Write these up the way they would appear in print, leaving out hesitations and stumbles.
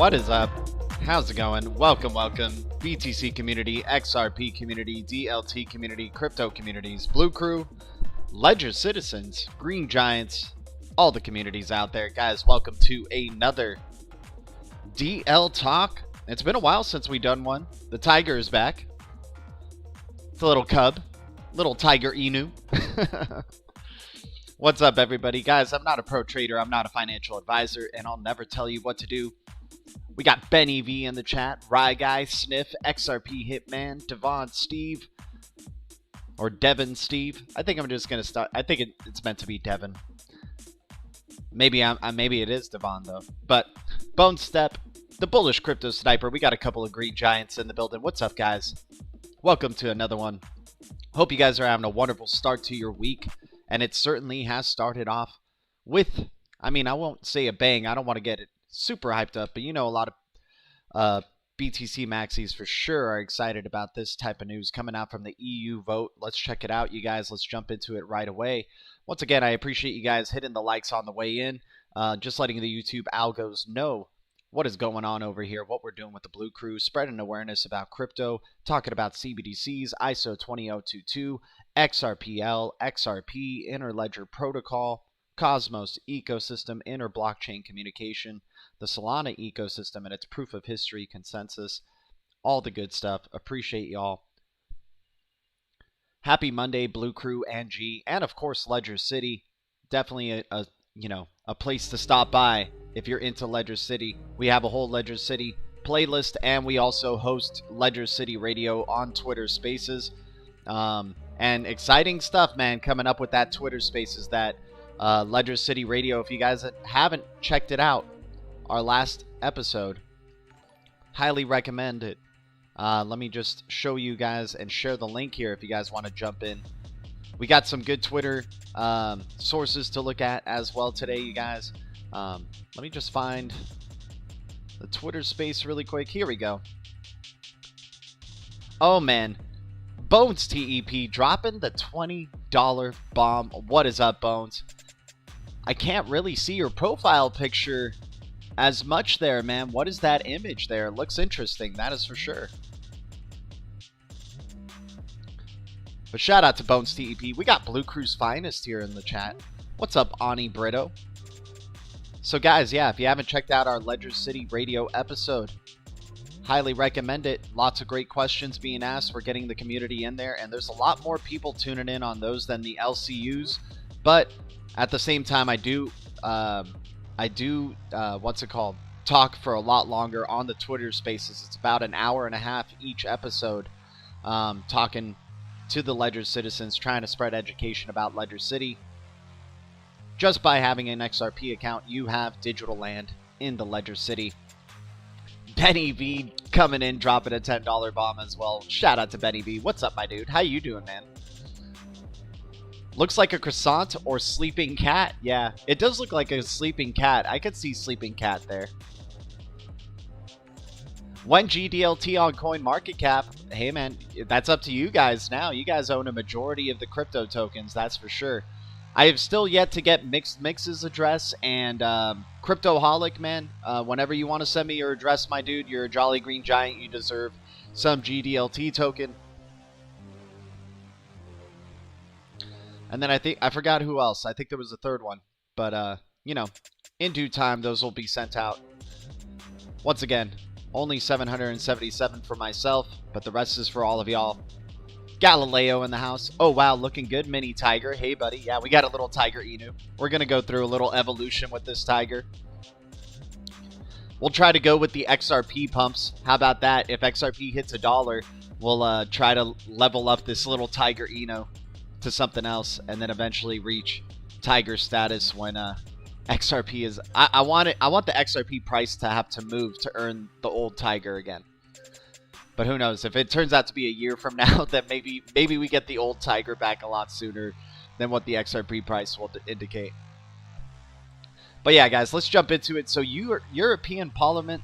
What is up? How's it going? Welcome. BTC community, XRP community, DLT community, crypto communities, BLUECREW, Ledger citizens, green giants, all the communities out there. Guys, welcome to another DLTalk. It's been a while since we done one. The tiger is back. It's a little cub, little tiger Inu. What's up, everybody? Guys, I'm not a pro trader. I'm not a financial advisor, and I'll never tell you what to do. We got Ben EV in the chat, Rye Guy, Sniff, XRP Hitman, Devon Steve, or Devon Steve. I think I'm just gonna start. I think it's meant to be Devon. Maybe maybe it is Devon though. But Bone Step, the bullish crypto sniper. We got a couple of green giants in the building. What's up, guys? Welcome to another one. Hope you guys are having a wonderful start to your week, and it certainly has started off with. I mean, I won't say a bang. I don't want to get it super hyped up, but you know, a lot of BTC maxis for sure are excited about this type of news coming out from the EU vote. Let's check it out, you guys. Let's jump into it right away. Once again, I appreciate you guys hitting the likes on the way in, just letting the YouTube algos know what is going on over here, what we're doing with the BLUECREW, spreading awareness about crypto, talking about CBDCs, ISO 20022, XRPL, XRP, Interledger Protocol, Cosmos ecosystem, inter-blockchain communication, the Solana ecosystem and its proof of history consensus, all the good stuff. Appreciate y'all. Happy Monday, BLUECREW and G, and of course Ledger City. Definitely a place to stop by if you're into Ledger City. We have a whole Ledger City playlist, and we also host Ledger City Radio on Twitter Spaces. And exciting stuff, man, coming up with that Twitter Spaces, that Ledger City Radio. If you guys haven't checked it out, our last episode, highly recommend it. Let me just show you guys and share the link here if you guys want to jump in. We got some good Twitter sources to look at as well today, you guys. Let me just find the Twitter space really quick. Here we go. Oh man, Bones TEP dropping the $20 bomb. What is up, Bones? I can't really see your profile picture as much there, man. What is that image there? It looks interesting, that is for sure. But shout out to Bones TEP. We got BLUECREW's finest here in the chat. What's up, Ani Brito? So guys, yeah, if you haven't checked out our Ledger City Radio episode, highly recommend it. Lots of great questions being asked. We're getting the community in there, and there's a lot more people tuning in on those than the LCUs. But at the same time, I do talk for a lot longer on the Twitter Spaces. It's about an hour and a half each episode, talking to the Ledger citizens, trying to spread education about Ledger City. Just by having an XRP account, you have digital land in the Ledger City. Ben EV coming in, dropping a $10 bomb as well. Shout out to Ben EV. What's up, my dude? How you doing, man? Looks like a croissant or sleeping cat. Yeah, it does look like a sleeping cat. I could see sleeping cat there. When GDLT on CoinMarketCap, hey man, that's up to you guys now. You guys own a majority of the crypto tokens, that's for sure. I have still yet to get Mixed Mix's address, and Cryptoholic, man, whenever you want to send me your address, my dude, you're a jolly green giant. You deserve some GDLT token. And then I forgot who else. I think there was a third one. But, in due time, those will be sent out. Once again, only 777 for myself, but the rest is for all of y'all. Galileo in the house. Oh, wow, looking good, Mini Tiger. Hey, buddy. Yeah, we got a little Tiger Inu. We're going to go through a little evolution with this Tiger. We'll try to go with the XRP pumps. How about that? If XRP hits $1, we'll try to level up this little Tiger Inu to something else, and then eventually reach Tiger status when XRP is. I want the XRP price to have to move to earn the old Tiger again. But who knows? If it turns out to be a year from now, then maybe we get the old Tiger back a lot sooner than what the XRP price will indicate. But yeah, guys, let's jump into it. So European Parliament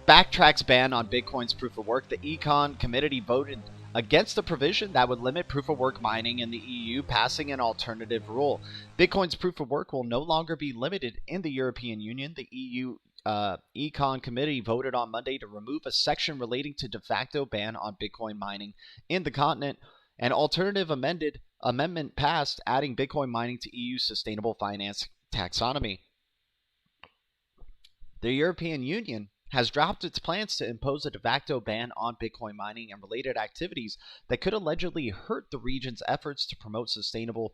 backtracks ban on Bitcoin's proof of work. The Econ Committee voted against a provision that would limit proof-of-work mining in the EU, passing an alternative rule. Bitcoin's proof-of-work will no longer be limited in the European Union. The EU Econ Committee voted on Monday to remove a section relating to de facto ban on Bitcoin mining in the continent. An alternative amendment passed, adding Bitcoin mining to EU sustainable finance taxonomy. The European Union has dropped its plans to impose a de facto ban on Bitcoin mining and related activities that could allegedly hurt the region's efforts to promote sustainable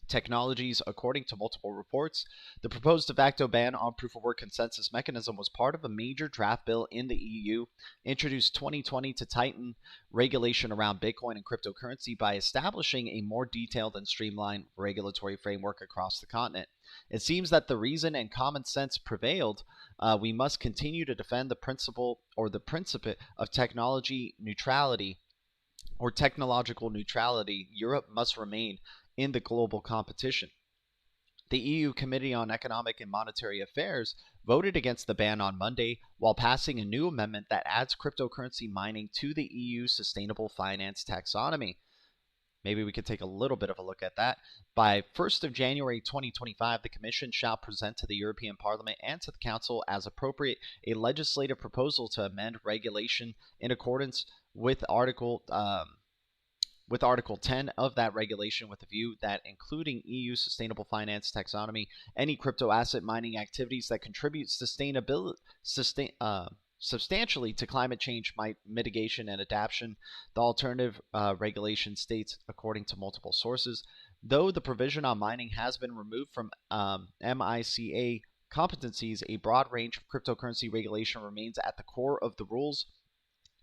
technologies, according to multiple reports. The proposed de facto ban on proof-of-work consensus mechanism was part of a major draft bill in the EU, introduced 2020 to tighten regulation around Bitcoin and cryptocurrency by establishing a more detailed and streamlined regulatory framework across the continent. It seems that the reason and common sense prevailed. We must continue to defend the principle of technology neutrality or technological neutrality. Europe must remain in the global competition. The EU Committee on Economic and Monetary Affairs voted against the ban on Monday while passing a new amendment that adds cryptocurrency mining to the EU sustainable finance taxonomy. Maybe we could take a little bit of a look at that. By 1st of January 2025, the Commission shall present to the European Parliament and to the Council as appropriate a legislative proposal to amend regulation in accordance with Article 10 of that regulation, with a view that including EU sustainable finance taxonomy, any crypto asset mining activities that contribute substantially to climate change mitigation and adaptation. The alternative regulation states, according to multiple sources, though the provision on mining has been removed from MiCA competencies, a broad range of cryptocurrency regulation remains at the core of the rules,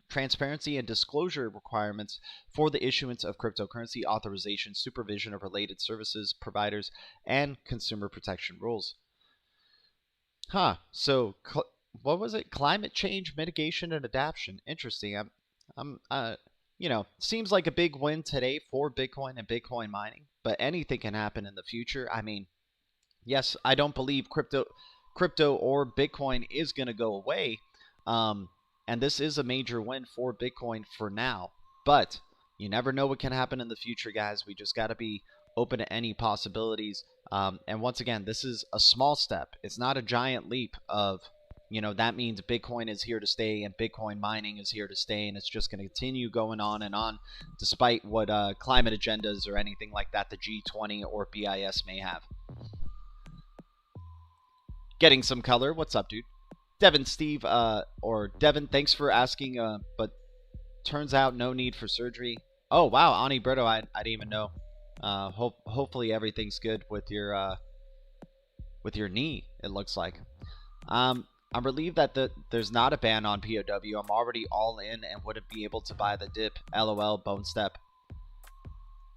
transparency and disclosure requirements for the issuance of cryptocurrency authorization, supervision of related services providers, and consumer protection rules. So what was it? Climate change mitigation and adaptation. Interesting. Seems like a big win today for Bitcoin and Bitcoin mining, but anything can happen in the future. I mean, yes, I don't believe crypto or Bitcoin is going to go away. And this is a major win for Bitcoin for now. But you never know what can happen in the future, guys. We just got to be open to any possibilities. And once again, this is a small step. It's not a giant leap of, that means Bitcoin is here to stay and Bitcoin mining is here to stay. And it's just going to continue going on and on, despite what climate agendas or anything like that the G20 or BIS may have. Getting some color. What's up, dude? Devin, Steve, or Devin, thanks for asking, but turns out no need for surgery. Oh, wow, Ani Brito, I didn't even know. Hopefully everything's good with your knee, it looks like. I'm relieved that there's not a ban on POW. I'm already all in and wouldn't be able to buy the dip. LOL, Bone Step.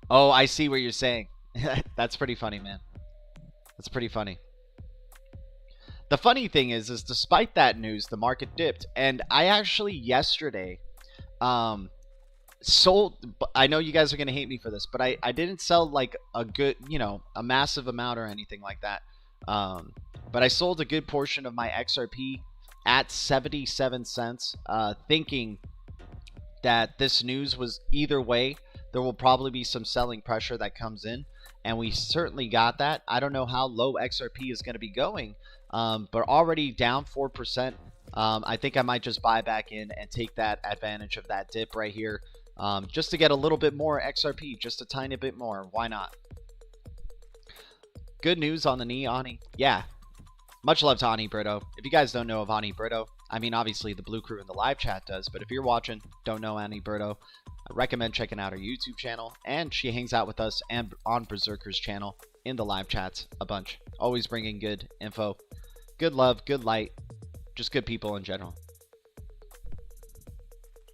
Oh, I see what you're saying. That's pretty funny, man. That's pretty funny. The funny thing is despite that news, the market dipped. And I actually yesterday sold. I know you guys are going to hate me for this, but I didn't sell like a good, a massive amount or anything like that. But I sold a good portion of my XRP at 77 cents, thinking that this news was either way. There will probably be some selling pressure that comes in. And we certainly got that. I don't know how low XRP is going to be going. But already down 4%. I think I might just buy back in and take that advantage of that dip right here, just to get a little bit more XRP, just a tiny bit more. Why not? Good news on the knee, Ani. Yeah, much love to Ani Brito. If you guys don't know of Ani Brito, I mean, obviously the Blue Crew in the live chat does, but if you're watching, don't know Ani Brito, I recommend checking out her YouTube channel, and she hangs out with us and on Berserker's channel in the live chats a bunch. Always bringing good info. Good love, good light, just good people in general.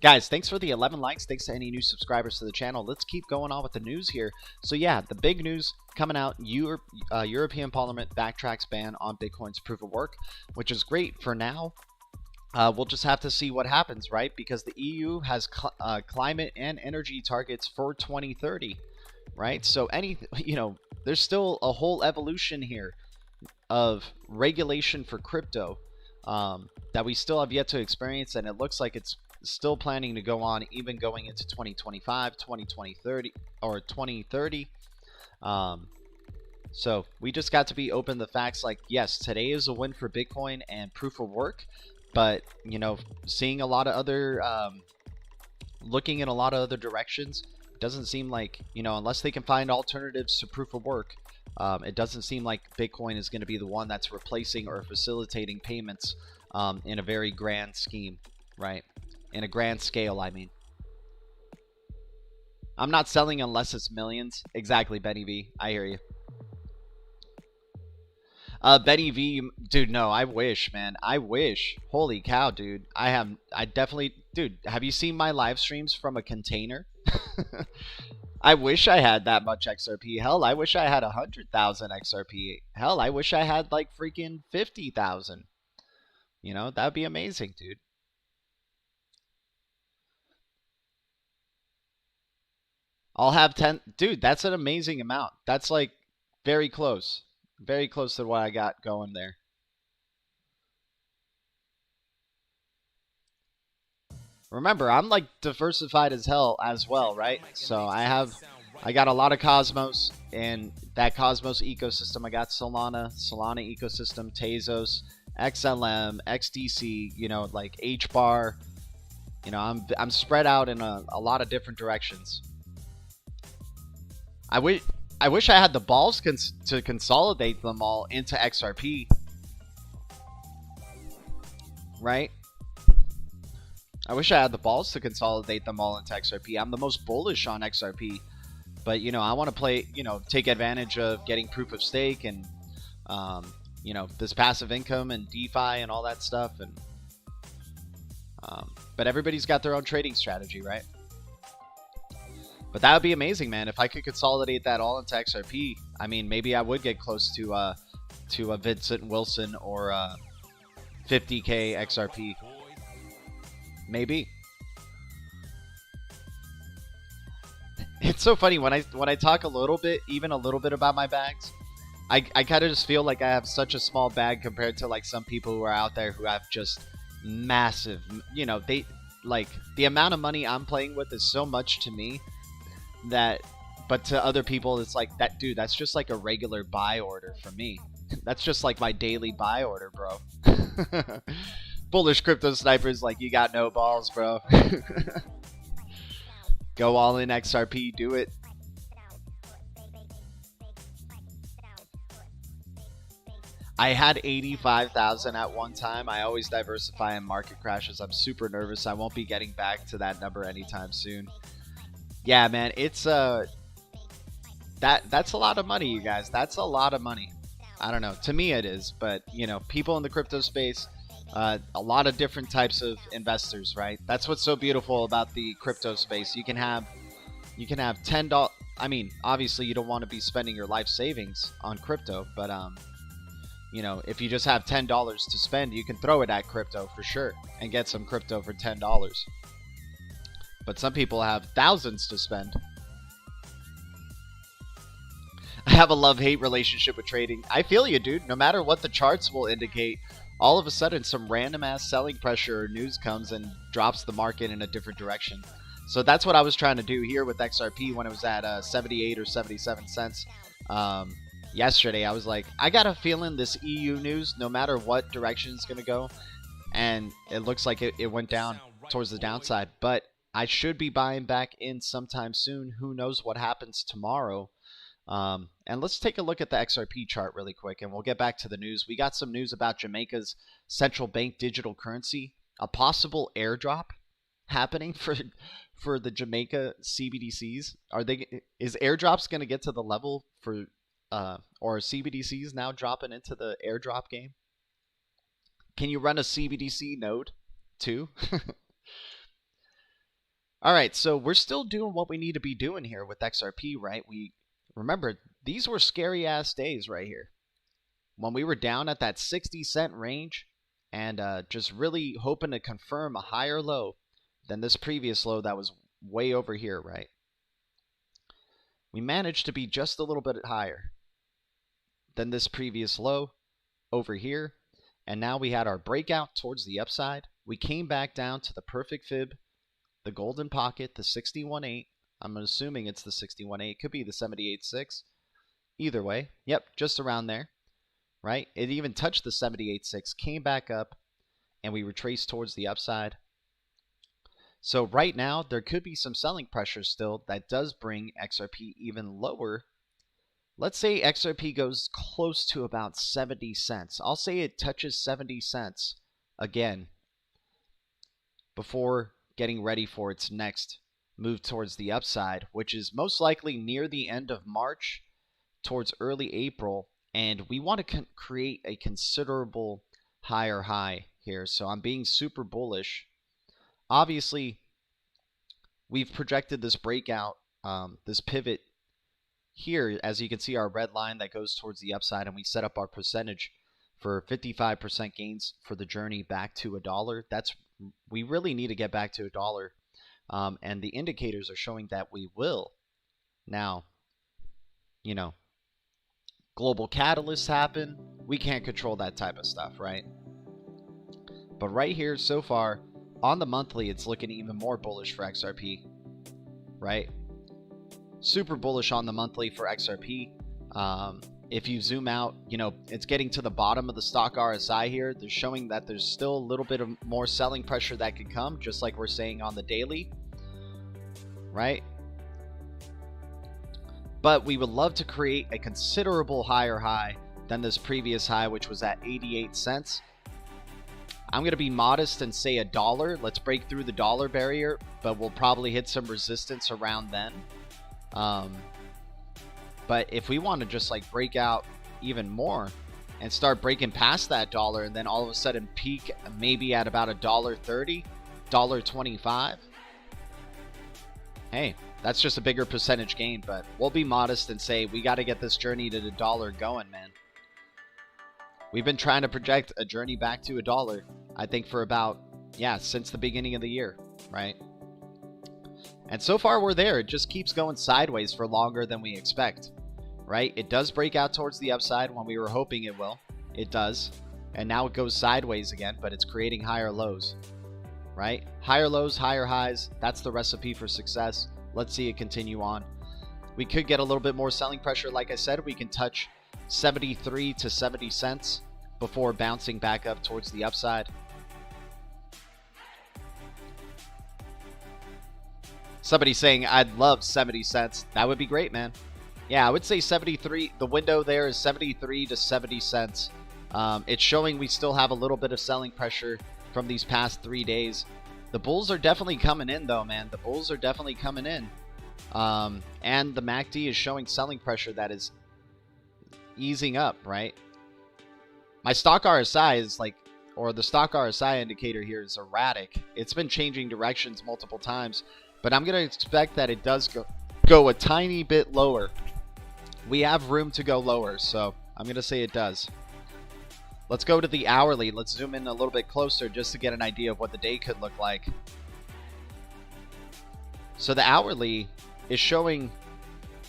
Guys, thanks for the 11 likes. Thanks to any new subscribers to the channel. Let's keep going on with the news here. So yeah, the big news coming out, European Parliament backtracks ban on Bitcoin's proof of work, which is great for now. We'll just have to see what happens, right? Because the EU has climate and energy targets for 2030, right? So there's still a whole evolution here of regulation for crypto that we still have yet to experience, and it looks like it's still planning to go on even going into 2025, 2030. So we just got to be open to the facts like, yes, today is a win for Bitcoin and proof of work, but, you know, seeing a lot of other, looking in a lot of other directions, doesn't seem like, you know, unless they can find alternatives to proof of work, it doesn't seem like Bitcoin is going to be the one that's replacing or facilitating payments in a very grand scheme, right? In a grand scale, I mean. I'm not selling unless it's millions. Exactly, Benny V. I hear you. Benny V, dude, no, I wish, man. I wish. Holy cow, dude. I definitely, dude, have you seen my live streams from a container? I wish I had that much XRP. Hell, I wish I had 100,000 XRP. Hell, I wish I had like freaking 50,000. You know, that'd be amazing, dude. I'll have 10. Dude, that's an amazing amount. That's like very close. Very close to what I got going there. Remember, I'm like diversified as hell as well, right? So I got a lot of Cosmos, and that Cosmos ecosystem. I got Solana ecosystem, Tezos, XLM, XDC, you know, like HBAR. You know, I'm spread out in a lot of different directions. I wish I had the balls to consolidate them all into XRP, right? I wish I had the balls to consolidate them all into XRP. I'm the most bullish on XRP, but, you know, I want to play, you know, take advantage of getting proof of stake and, you know, this passive income and DeFi and all that stuff. And, but everybody's got their own trading strategy, right? But that would be amazing, man. If I could consolidate that all into XRP, I mean, maybe I would get close to a Vincent Wilson or 50K XRP. Maybe. It's so funny when I talk a little bit, even a little bit about my bags, I kind of just feel like I have such a small bag compared to like some people who are out there who have just massive, you know, they like the amount of money I'm playing with is so much to me that, but to other people it's like, that dude, that's just like a regular buy order for me. That's just like my daily buy order, bro. Bullish crypto snipers, like, you got no balls, bro. Go all in XRP, do it. I had 85,000 at one time. I always diversify in market crashes. I'm super nervous. I won't be getting back to that number anytime soon. Yeah, man, it's that's a lot of money, you guys. That's a lot of money. I don't know. To me it is, but, you know, people in the crypto space, a lot of different types of investors, right? That's what's so beautiful about the crypto space. You can have $10. I mean, obviously you don't want to be spending your life savings on crypto, but you know, if you just have $10 to spend, you can throw it at crypto for sure and get some crypto for $10. But some people have thousands to spend. I have a love-hate relationship with trading. I feel you, dude. No matter what the charts will indicate, all of a sudden some random ass selling pressure or news comes and drops the market in a different direction. So that's what I was trying to do here with XRP when it was at 78 or 77 cents. Yesterday, I was like, I got a feeling this EU news, no matter what direction it's going to go, and it looks like it went down towards the downside, but I should be buying back in sometime soon. Who knows what happens tomorrow? And let's take a look at the XRP chart really quick, and we'll get back to the news. We got some news about Jamaica's central bank digital currency, a possible airdrop happening for the Jamaica CBDCs. Is airdrops going to get to the level for or CBDCs now dropping into the airdrop game? Can you run a CBDC node too? All right, so we're still doing what we need to be doing here with XRP, right? We remember these were scary ass days right here when we were down at that 60-cent range and just really hoping to confirm a higher low than this previous low that was way over here, right? We managed to be just a little bit higher than this previous low over here, and now we had our breakout towards the upside. We came back down to the perfect fib, the golden pocket, the 61.8. I'm assuming it's the 61.8. It could be the 78.6. Either way, yep, just around there, right? It even touched the 78.6, came back up, and we retraced towards the upside. So right now, there could be some selling pressure still that does bring XRP even lower. Let's say XRP goes close to about 70 cents. I'll say it touches 70 cents again before getting ready for its next move towards the upside, which is most likely near the end of March towards early April. And we want to create a considerable higher high here. So I'm being super bullish. Obviously, we've projected this breakout, this pivot here, as you can see, our red line that goes towards the upside, and we set up our percentage for 55% gains for the journey back to $1. We really need to get back to $1, and the indicators are showing that we will. Now, you know, global catalysts happen. We can't control that type of stuff, right? But right here, so far, on the monthly, it's looking even more bullish for XRP, right? Super bullish on the monthly for XRP. If you zoom out, you know, it's getting to the bottom of the stock RSI here. They're showing that there's still a little bit of more selling pressure that could come, just like we're saying on the daily, right? But we would love to create a considerable higher high than this previous high, which was at 88 cents. I'm going to be modest and say $1. Let's break through the dollar barrier, but we'll probably hit some resistance around then. But if we want to just like break out even more and start breaking past that dollar, and then all of a sudden peak maybe at about $1.30, $1.25, hey, that's just a bigger percentage gain. But we'll be modest and say we got to get this journey to $1 going, man. We've been trying to project a journey back to $1, I think, for about, since the beginning of the year, right? And so far we're there. It just keeps going sideways for longer than we expect, right? It does break out towards the upside when we were hoping it will. It does. And now it goes sideways again, but it's creating higher lows, right? Higher lows, higher highs. That's the recipe for success. Let's see it continue on. We could get a little bit more selling pressure. Like I said, we can touch 73 to 70 cents before bouncing back up towards the upside. Somebody saying, I'd love 70 cents. That would be great, man. Yeah, I would say 73. The window there is 73 to 70 cents. It's showing we still have a little bit of selling pressure from these past 3 days. The bulls are definitely coming in, though, man. The bulls are definitely coming in. And the MACD is showing selling pressure that is easing up, right? My stock RSI is like, or the stock RSI indicator here is erratic. It's been changing directions multiple times, but I'm going to expect that it does go a tiny bit lower. We have room to go lower, so I'm going to say it does. Let's go to the hourly. Let's zoom in a little bit closer just to get an idea of what the day could look like. So the hourly is showing,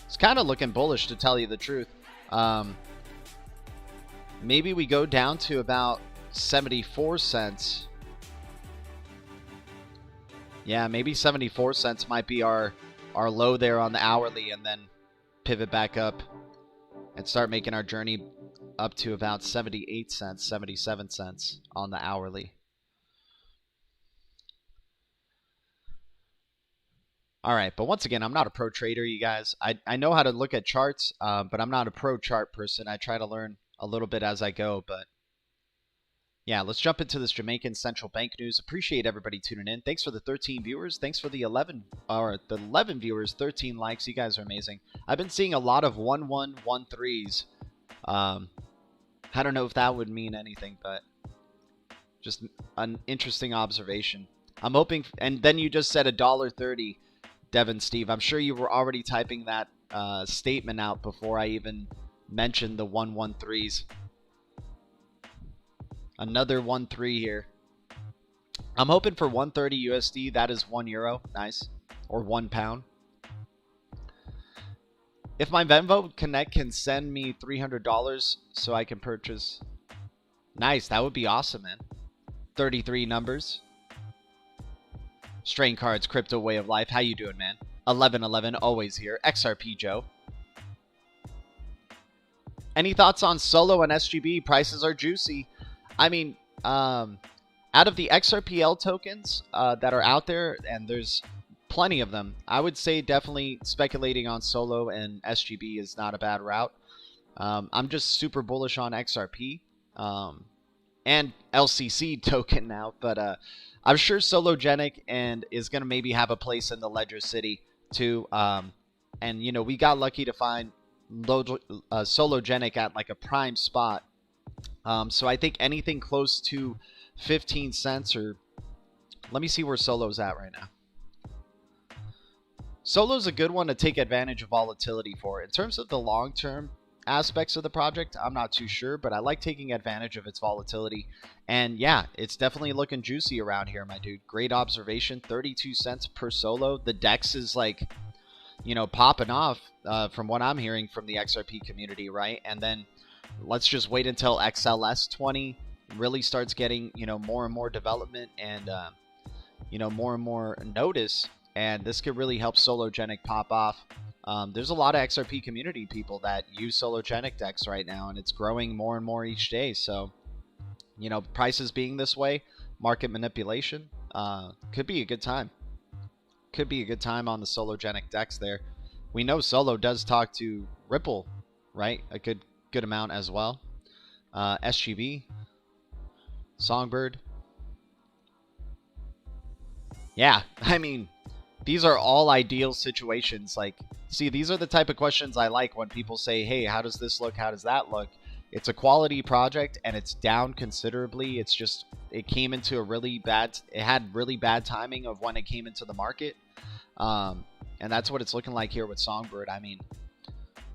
it's kind of looking bullish, to tell you the truth. Maybe we go down to about 74 cents. Yeah, maybe 74 cents might be our low there on the hourly, and then pivot back up and start making our journey up to about 78 cents, 77 cents on the hourly. All right, but once again, I'm not a pro trader, you guys. I know how to look at charts, but I'm not a pro chart person. I try to learn a little bit as I go, but yeah, let's jump into this Jamaican central bank news. Appreciate everybody tuning in. Thanks for the 13 viewers. Thanks for the 11 viewers, 13 likes. You guys are amazing. I've been seeing a lot of 1113s. I don't know if that would mean anything, but just an interesting observation. I'm hoping, and then you just said $1.30, Devin Steve. I'm sure you were already typing that statement out before I even mentioned the 113s. Another 1.3 here. I'm hoping for 130 USD. That is €1. Nice. Or £1. If my Venmo Connect can send me $300 so I can purchase. Nice. That would be awesome, man. 33 numbers. Strain Cards, Crypto Way of Life. How you doing, man? 1111, always here. XRP Joe. Any thoughts on Solo and SGB? Prices are juicy. I mean, out of the XRPL tokens that are out there, and there's plenty of them, I would say definitely speculating on Solo and SGB is not a bad route. I'm just super bullish on XRP and LCC token now, but I'm sure Sologenic and is going to maybe have a place in the Ledger City too. And, you know, we got lucky to find Sologenic at like a prime spot. So I think anything close to 15 cents or let me see where Solo's at right now. Solo's a good one to take advantage of volatility for. In terms of the long-term aspects of the project, I'm not too sure, but I like taking advantage of its volatility. And yeah, it's definitely looking juicy around here, my dude. Great observation. 32 cents per Solo. The DEX is like, you know, popping off from what I'm hearing from the XRP community, right? And then let's just wait until XLS 20 really starts getting, you know, more and more development and, you know, more and more notice. And this could really help Sologenic pop off. There's a lot of XRP community people that use Sologenic DEX right now, and it's growing more and more each day. So, you know, prices being this way, market manipulation, could be a good time. Could be a good time on the Sologenic DEX there. We know Solo does talk to Ripple, right? A good amount as well. SGB, Songbird. Yeah, I mean, these are all ideal situations. Like, see, these are the type of questions I like when people say, hey, how does this look? How does that look? It's a quality project and it's down considerably. It's just, it came into a really bad, it had really bad timing of when it came into the market. And that's what it's looking like here with Songbird. I mean,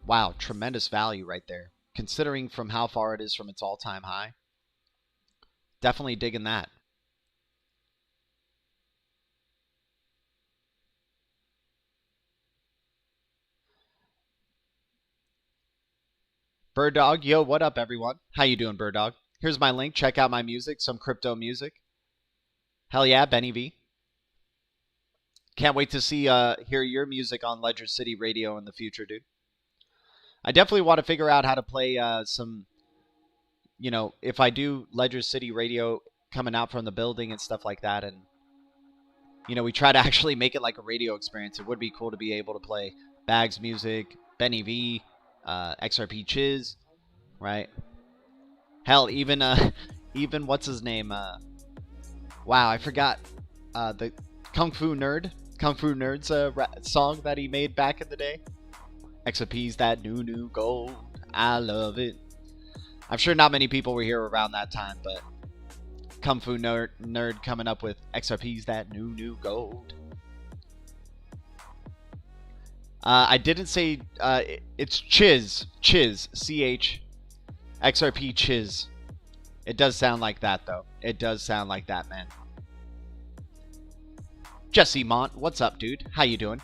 wow, tremendous value right there. Considering from how far it is from its all-time high. Definitely digging that. Bird Dog, yo, what up, everyone? How you doing, Bird Dog? Here's my link. Check out my music, some crypto music. Hell yeah, Benny V. Can't wait to see hear your music on Ledger City Radio in the future, dude. I definitely want to figure out how to play some, you know, if I do Ledger City Radio coming out from the building and stuff like that, and, you know, we try to actually make it like a radio experience. It would be cool to be able to play Bags music, Benny V, XRP Chiz, right? Hell, even even what's his name? Wow, I forgot the Kung Fu Nerd's song that he made back in the day. XRP's that new gold. I love it. I'm sure not many people were here around that time, but Kung Fu Nerd coming up with XRP's that new gold. I didn't say it's Chiz, CH, XRP Chiz. It does sound like that, though. It does sound like that, man. Jesse Mont, what's up, dude? How you doing?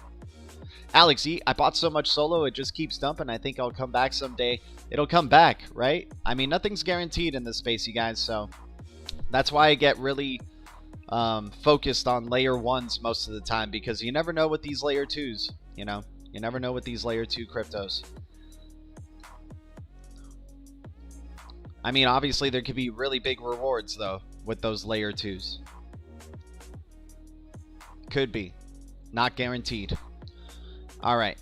Alex E, I bought so much Solo, it just keeps dumping. I think I'll come back someday. It'll come back, right? I mean, nothing's guaranteed in this space, you guys, so that's why I get really focused on layer 1s most of the time, because you never know with these layer 2s, you know? You never know with these layer 2 cryptos. I mean, obviously there could be really big rewards, though, with those layer 2s. Could be. Not guaranteed. Alright.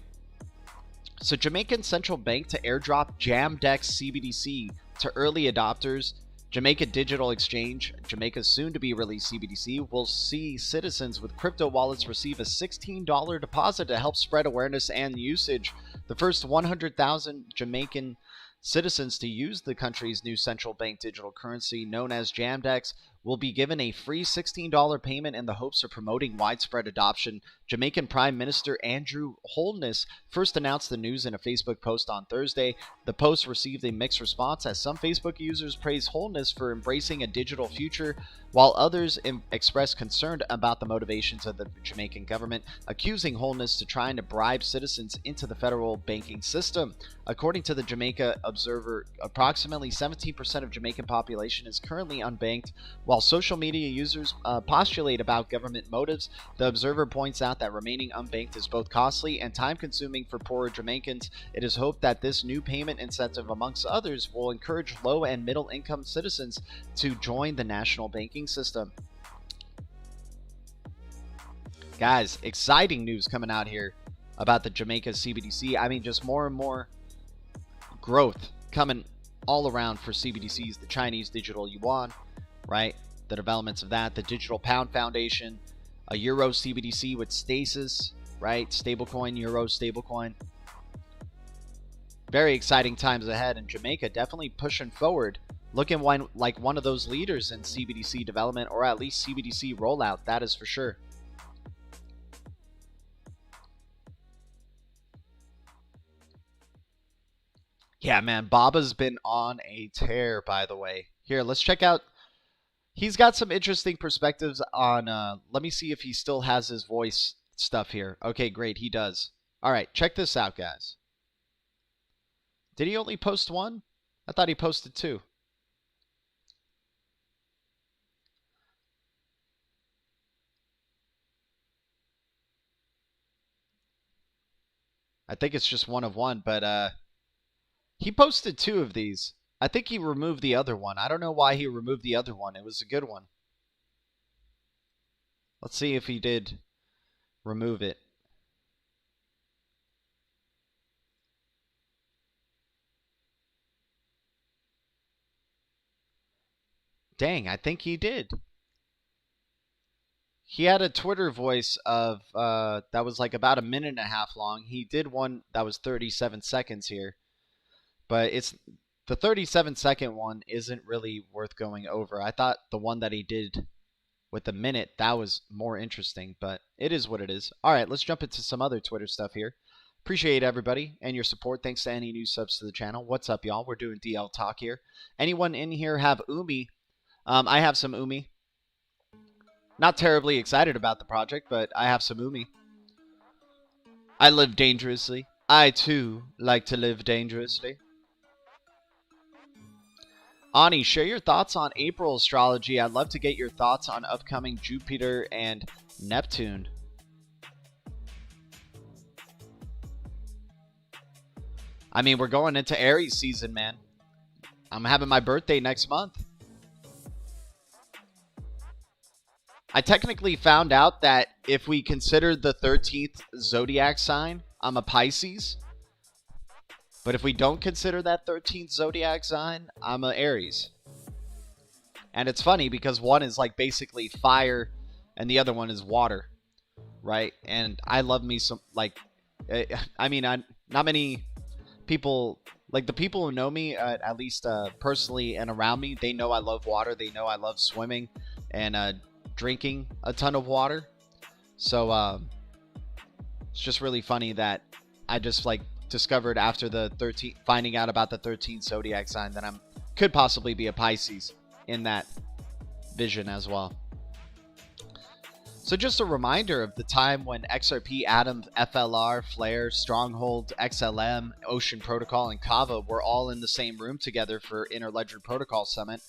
So Jamaican Central Bank to airdrop JamDex CBDC to early adopters. Jamaica Digital Exchange, Jamaica's soon-to-be-released CBDC, will see citizens with crypto wallets receive a $16 deposit to help spread awareness and usage. The first 100,000 Jamaican citizens to use the country's new central bank digital currency, known as JamDex, will be given a free $16 payment in the hopes of promoting widespread adoption. Jamaican Prime Minister Andrew Holness first announced the news in a Facebook post on Thursday. The post received a mixed response as some Facebook users praised Holness for embracing a digital future, while others expressed concern about the motivations of the Jamaican government, accusing Holness of trying to bribe citizens into the federal banking system. According to the Jamaica Observer, approximately 17% of Jamaican population is currently unbanked, while While social media users postulate about government motives, the Observer points out that remaining unbanked is both costly and time-consuming for poorer Jamaicans. It is hoped that this new payment incentive, amongst others, will encourage low and middle-income citizens to join the national banking system. Guys, exciting news coming out here about the Jamaica CBDC. I mean, just more and more growth coming all around for CBDCs, the Chinese digital yuan, right? The developments of that, the Digital Pound Foundation, a Euro CBDC with Stasis, right? Stablecoin, Euro stablecoin. Very exciting times ahead, and Jamaica definitely pushing forward, looking like one of those leaders in CBDC development, or at least CBDC rollout, that is for sure. Yeah, man, Baba's been on a tear, by the way. Here, let's check out. He's got some interesting perspectives on, let me see if he still has his voice stuff here. Okay, great, he does. All right, check this out, guys. Did he only post one? I thought he posted two. I think it's just one of one, but, he posted two of these. I think he removed the other one. I don't know why he removed the other one. It was a good one. Let's see if he did remove it. Dang, I think he did. He had a Twitter voice of, that was like about a minute and a half long. He did one that was 37 seconds here. But it's the 37-second one isn't really worth going over. I thought the one that he did with the minute, that was more interesting, but it is what it is. All right, let's jump into some other Twitter stuff here. Appreciate everybody and your support. Thanks to any new subs to the channel. What's up, y'all? We're doing DLTalk here. Anyone in here have UMI? I have some UMI. Not terribly excited about the project, but I have some UMI. I live dangerously. I, too, like to live dangerously. Ani, share your thoughts on April astrology. I'd love to get your thoughts on upcoming Jupiter and Neptune. I mean, we're going into Aries season, man. I'm having my birthday next month. I technically found out that if we consider the 13th zodiac sign, I'm a Pisces. But if we don't consider that 13th zodiac sign, I'm an Aries. And it's funny because one is like basically fire and the other one is water, right? And I love me some, like, I mean, not many people, like the people who know me, at least personally and around me, they know I love water. They know I love swimming and drinking a ton of water. So it's just really funny that I just like discovered after the 13th, finding out about the 13th zodiac sign, that I'm could possibly be a Pisces in that vision as well. So just a reminder of the time when XRP, Atom, FLR, Flare, Stronghold, XLM, Ocean Protocol, and Kava were all in the same room together for Interledger Protocol Summit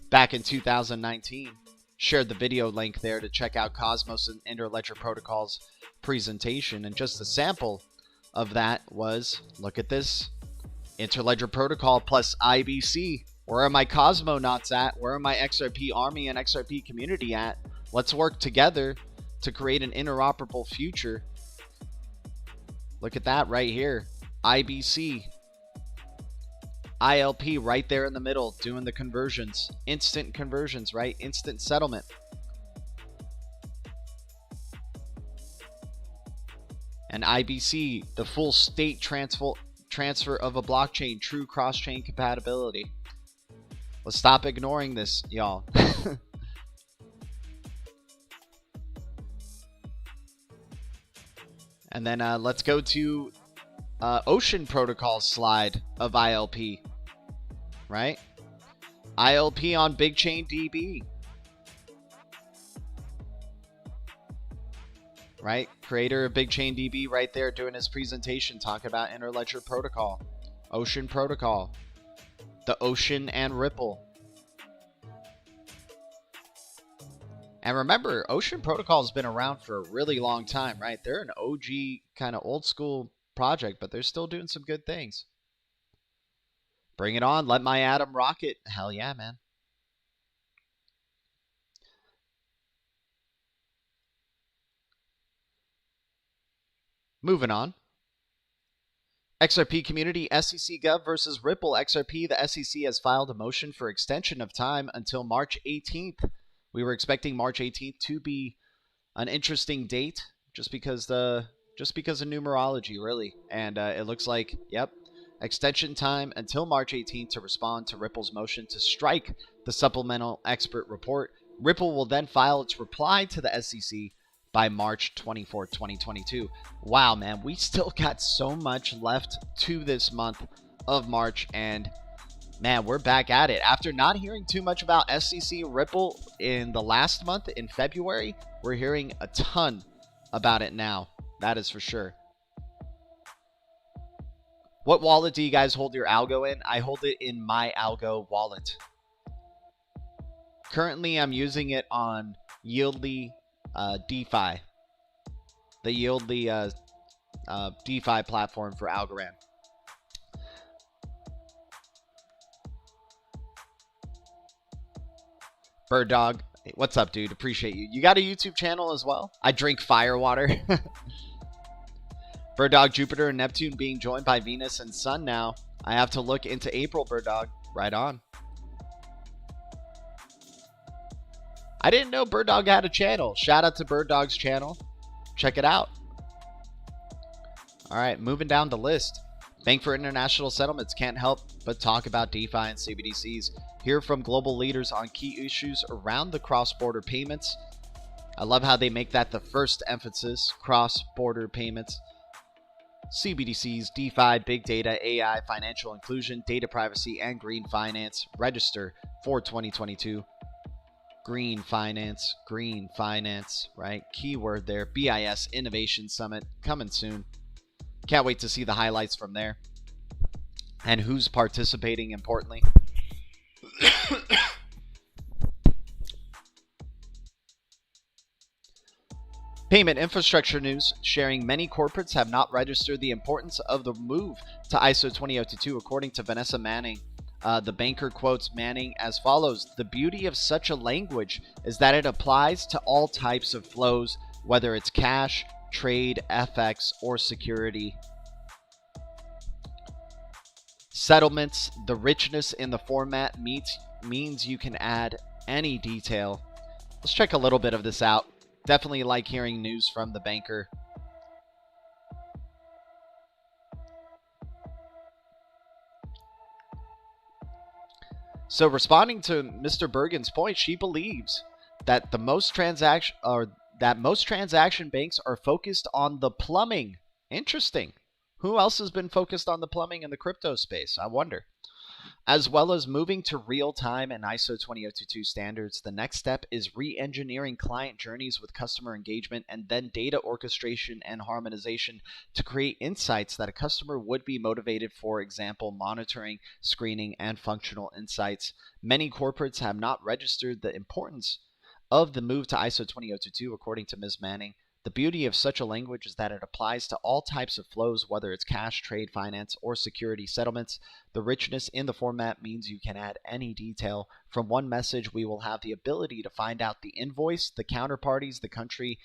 back in 2019. Shared the video link there to check out Cosmos and Interledger Protocol's presentation, and just a sample of that was, look at this, Interledger Protocol plus IBC. Where are my cosmonauts at? Where are my XRP army and XRP community at? Let's work together to create an interoperable future. Look at that right here. IBC. ILP right there in the middle doing the conversions. Instant conversions, right? Instant settlement. And IBC, the full state transfer of a blockchain, true cross-chain compatibility. Let's stop ignoring this, y'all. And then let's go to Ocean Protocol slide of ILP, right? ILP on Big Chain DB, right? Creator of Big Chain DB right there doing his presentation, talking about Interledger Protocol, Ocean Protocol, the Ocean and Ripple. And remember, Ocean Protocol has been around for a really long time, right? They're an OG kind of old school project, but they're still doing some good things. Bring it on. Let my atom rocket. Hell yeah, man. Moving on. XRP community, SEC Gov versus Ripple XRP. The SEC has filed a motion for extension of time until March 18th. We were expecting March 18th to be an interesting date just because of numerology, really. And it looks like, yep, extension time until March 18th to respond to Ripple's motion to strike the supplemental expert report. Ripple will then file its reply to the SEC by March 24th, 2022. Wow, man, we still got so much left to this month of March, and man, we're back at it. After not hearing too much about SEC Ripple in the last month, in February, we're hearing a ton about it now. That is for sure. What wallet do you guys hold your ALGO in? I hold it in my ALGO wallet. Currently, I'm using it on Yieldly DeFi. The Yieldly DeFi platform for Algorand. Bird Dog, what's up, dude? Appreciate you. You got a YouTube channel as well? I drink fire water. Bird Dog, Jupiter, and Neptune being joined by Venus and Sun now. I have to look into April, Bird Dog. Right on. I didn't know Bird Dog had a channel. Shout out to Bird Dog's channel. Check it out. All right, moving down the list. Bank for International Settlements can't help but talk about DeFi and CBDCs. Hear from global leaders on key issues around the cross-border payments. I love how they make that the first emphasis, cross-border payments. CBDCs, DeFi, big data, AI, financial inclusion, data privacy, and green finance. Register for 2022. Green finance, right? Keyword there. BIS Innovation Summit coming soon. Can't wait to see the highlights from there. And who's participating, importantly. Payment infrastructure news, sharing many corporates have not registered the importance of the move to ISO 20022, according to Vanessa Manning. The banker quotes Manning as follows: "The beauty of such a language is that it applies to all types of flows, whether it's cash, trade, FX, or security. Settlements, the richness in the format means you can add any detail." Let's check a little bit of this out. Definitely like hearing news from the banker. So responding to Mr. Bergen's point, she believes that most transaction banks are focused on the plumbing. Interesting. Who else has been focused on the plumbing in the crypto space? I wonder. As well as moving to real-time and ISO 20022 standards, the next step is re-engineering client journeys with customer engagement and then data orchestration and harmonization to create insights that a customer would be motivated, for example, monitoring, screening, and functional insights. Many corporates have not registered the importance of the move to ISO 20022, according to Ms. Manning. The beauty of such a language is that it applies to all types of flows, whether it's cash, trade, finance, or security settlements. The richness in the format means you can add any detail. From one message, we will have the ability to find out the invoice, the counterparties, the country,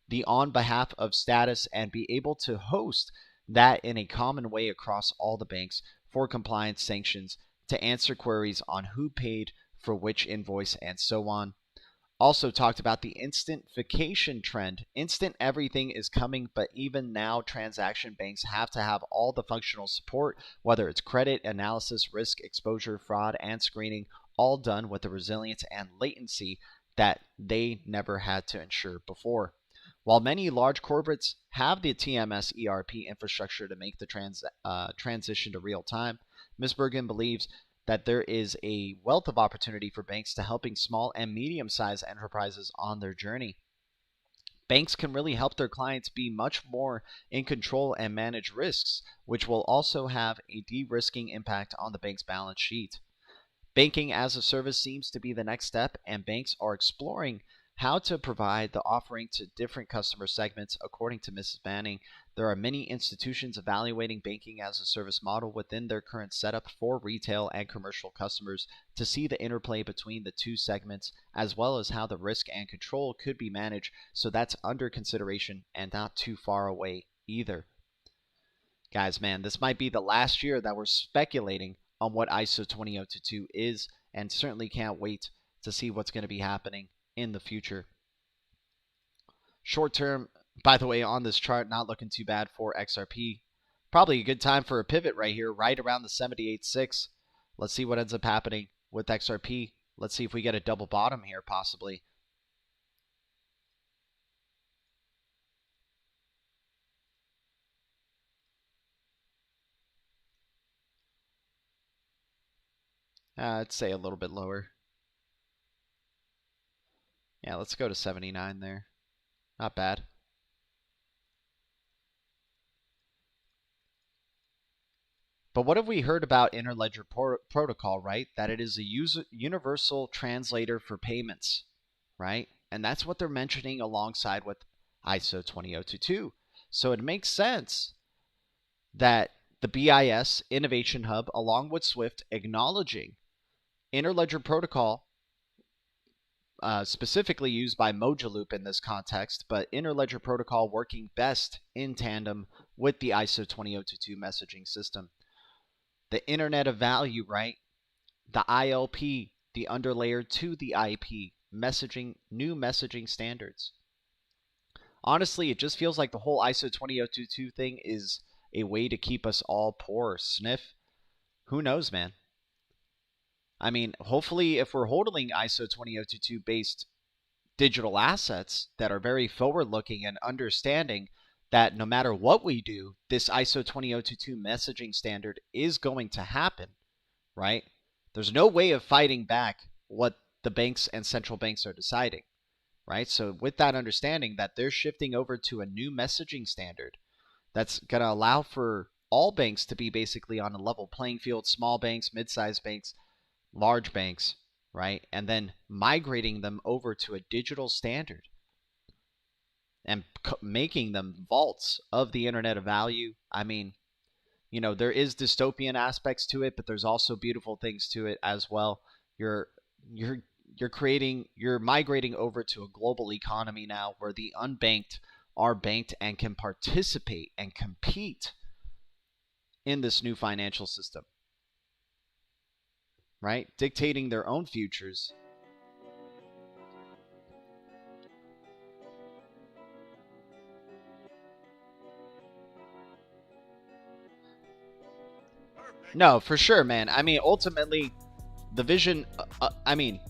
the on behalf of status, and be able to host that in a common way across all the banks for compliance sanctions, to answer queries on who paid for which invoice, and so on. Also talked about the instantification trend. Instant everything is coming, but even now transaction banks have to have all the functional support, whether it's credit, analysis, risk, exposure, fraud, and screening, all done with the resilience and latency that they never had to ensure before. While many large corporates have the TMS ERP infrastructure to make the transition to real time, Ms. Bergen believes that there is a wealth of opportunity for banks to helping small and medium-sized enterprises on their journey. Banks can really help their clients be much more in control and manage risks, which will also have a de-risking impact on the bank's balance sheet. Banking as a service seems to be the next step, and banks are exploring how to provide the offering to different customer segments. According to Mrs. Manning, there are many institutions evaluating banking as a service model within their current setup for retail and commercial customers to see the interplay between the two segments, as well as how the risk and control could be managed. So that's under consideration and not too far away either. Guys, man, this might be the last year that we're speculating on what ISO 20022 is, and certainly can't wait to see what's going to be happening in the future. Short term, by the way, on this chart, not looking too bad for XRP. Probably a good time for a pivot right here, right around the 78.6. Let's see what ends up happening with XRP. Let's see if we get a double bottom here, possibly. I'd say a little bit lower. Yeah, let's go to 79 there. Not bad. But what have we heard about Interledger Protocol, right? That it is a universal translator for payments, right? And that's what they're mentioning alongside with ISO 20022. So it makes sense that the BIS Innovation Hub, along with Swift, acknowledging Interledger Protocol, specifically used by Mojaloop in this context, but Interledger Protocol working best in tandem with the ISO 20022 messaging system. The Internet of Value, right? The ILP, the underlayer to the IP, messaging, new messaging standards. Honestly, it just feels like the whole ISO 20022 thing is a way to keep us all poor. Sniff? Who knows, man? I mean, hopefully if we're holding ISO 20022 based digital assets that are very forward looking and understanding that no matter what we do, this ISO 20022 messaging standard is going to happen, right? There's no way of fighting back what the banks and central banks are deciding, right? So with that understanding that they're shifting over to a new messaging standard that's going to allow for all banks to be basically on a level playing field, small banks, mid-sized banks, large banks, right? And then migrating them over to a digital standard and making them vaults of the Internet of Value. I mean, you know, there is dystopian aspects to it, but there's also beautiful things to it as well. You're migrating over to a global economy now where the unbanked are banked and can participate and compete in this new financial system, right? Dictating their own futures. No, for sure, man. I mean, ultimately, the vision, I mean,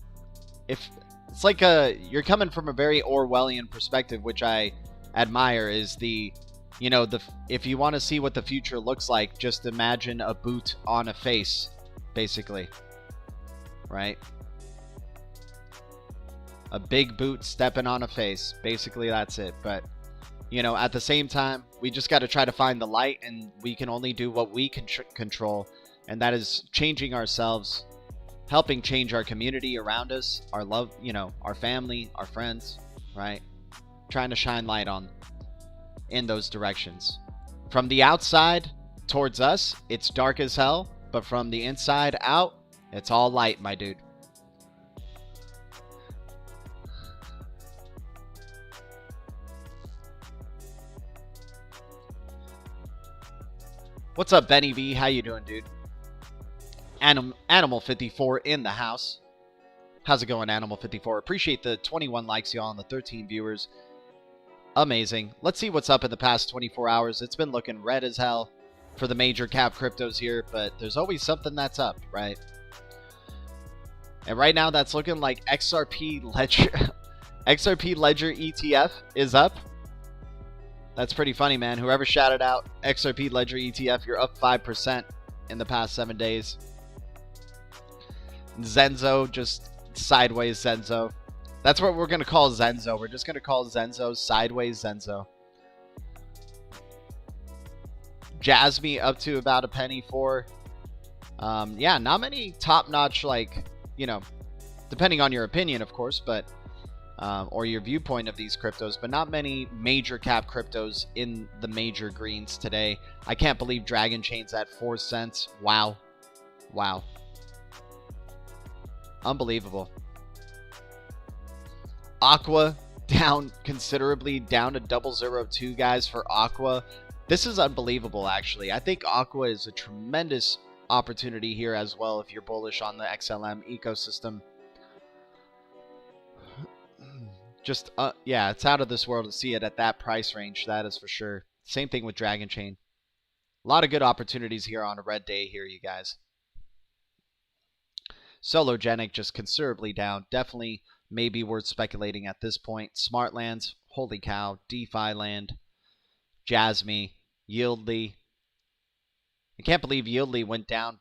if it's like you're coming from a very Orwellian perspective, which I admire, is if you want to see what the future looks like, just imagine a boot on a face, basically, right? A big boot stepping on a face, basically that's it. But, at the same time, we just got to try to find the light, and we can only do what we can control, and that is changing ourselves, helping change our community around us, our love, our family, our friends, right? Trying to shine light in those directions. From the outside towards us, it's dark as hell, but from the inside out, it's all light, my dude. What's up, Benny V? How you doing, dude? Animal 54 in the house. How's it going, Animal 54? Appreciate the 21 likes, y'all, and the 13 viewers. Amazing. Let's see what's up in the past 24 hours. It's been looking red as hell for the major cap cryptos here, but there's always something that's up, right? And right now, that's looking like XRP Ledger. XRP Ledger ETF is up. That's pretty funny, man. Whoever shouted out XRP Ledger ETF, you're up 5% in the past 7 days. Zenzo, just sideways Zenzo. That's what we're going to call Zenzo. We're just going to call Zenzo sideways Zenzo. Jasmy up to about a penny for. Yeah, not many top-notch, depending on your opinion, of course, but or your viewpoint of these cryptos, but not many major cap cryptos in the major greens today. I can't believe Dragon Chain's at 4 cents. Wow. Wow. Unbelievable. Aqua down considerably, down to 002, guys, for Aqua. This is unbelievable, actually. I think Aqua is a tremendous opportunity here as well if you're bullish on the XLM ecosystem. Just, yeah, it's out of this world to see it at that price range, that is for sure. Same thing with Dragon Chain. A lot of good opportunities here on a red day here, you guys. Sologenic just considerably down. Definitely maybe worth speculating at this point. Smartlands, holy cow, DeFi Land, Jasmy, Yieldly. I can't believe Yieldly went down